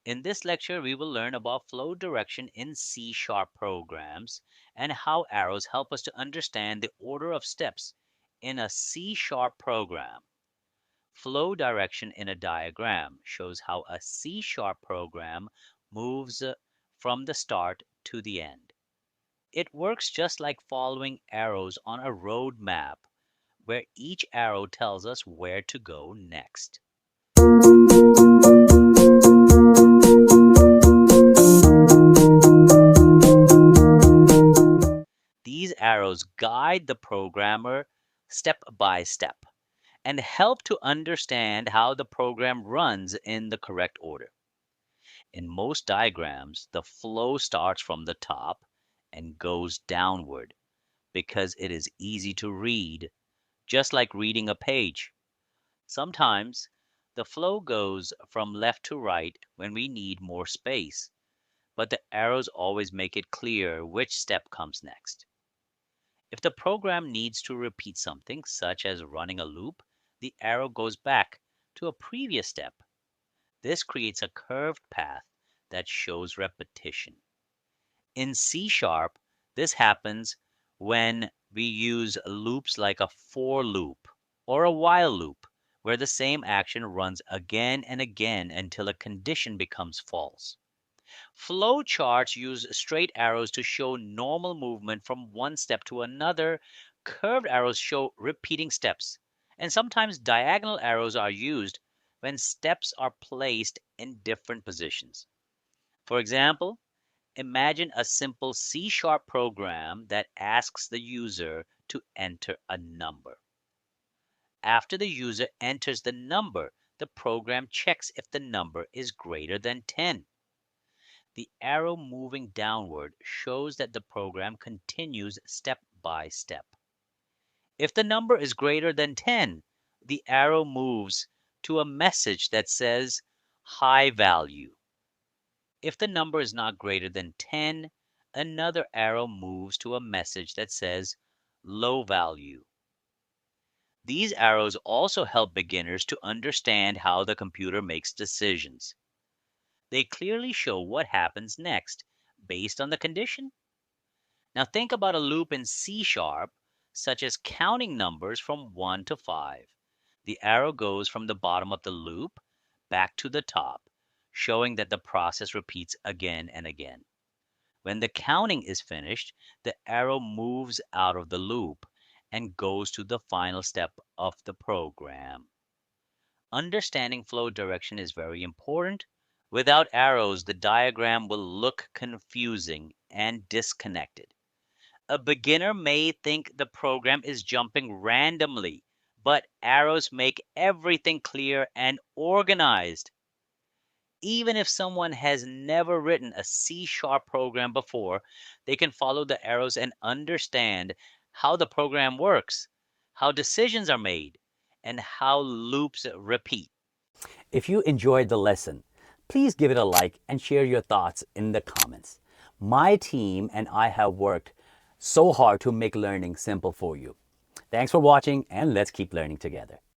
In this lecture, we will learn about flow direction in C# programs and how arrows help us to understand the order of steps in a C# program. Flow direction in a diagram shows how a C# program moves from the start to the end. It works just like following arrows on a road map, where each arrow tells us where to go next. These arrows guide the programmer step by step and help to understand how the program runs in the correct order. In most diagrams, the flow starts from the top and goes downward because it is easy to read, just like reading a page. Sometimes the flow goes from left to right when we need more space, but the arrows always make it clear which step comes next. If the program needs to repeat something, such as running a loop, the arrow goes back to a previous step. This creates a curved path that shows repetition. In C#, this happens when we use loops like a for loop or a while loop, where the same action runs again and again until a condition becomes false. Flowcharts use straight arrows to show normal movement from one step to another. Curved arrows show repeating steps, and sometimes diagonal arrows are used when steps are placed in different positions. For example, imagine a simple C# program that asks the user to enter a number. After the user enters the number, the program checks if the number is greater than 10. The arrow moving downward shows that the program continues step by step. If the number is greater than 10, the arrow moves to a message that says high value. If the number is not greater than 10, another arrow moves to a message that says low value. These arrows also help beginners to understand how the computer makes decisions. They clearly show what happens next based on the condition. Now think about a loop in C#, such as counting numbers from 1 to 5. The arrow goes from the bottom of the loop back to the top, showing that the process repeats again and again. When the counting is finished, the arrow moves out of the loop and goes to the final step of the program. Understanding flow direction is very important. Without arrows, the diagram will look confusing and disconnected. A beginner may think the program is jumping randomly, but arrows make everything clear and organized. Even if someone has never written a C# program before, they can follow the arrows and understand how the program works, how decisions are made, and how loops repeat. If you enjoyed the lesson, please give it a like and share your thoughts in the comments. My team and I have worked so hard to make learning simple for you. Thanks for watching, and let's keep learning together.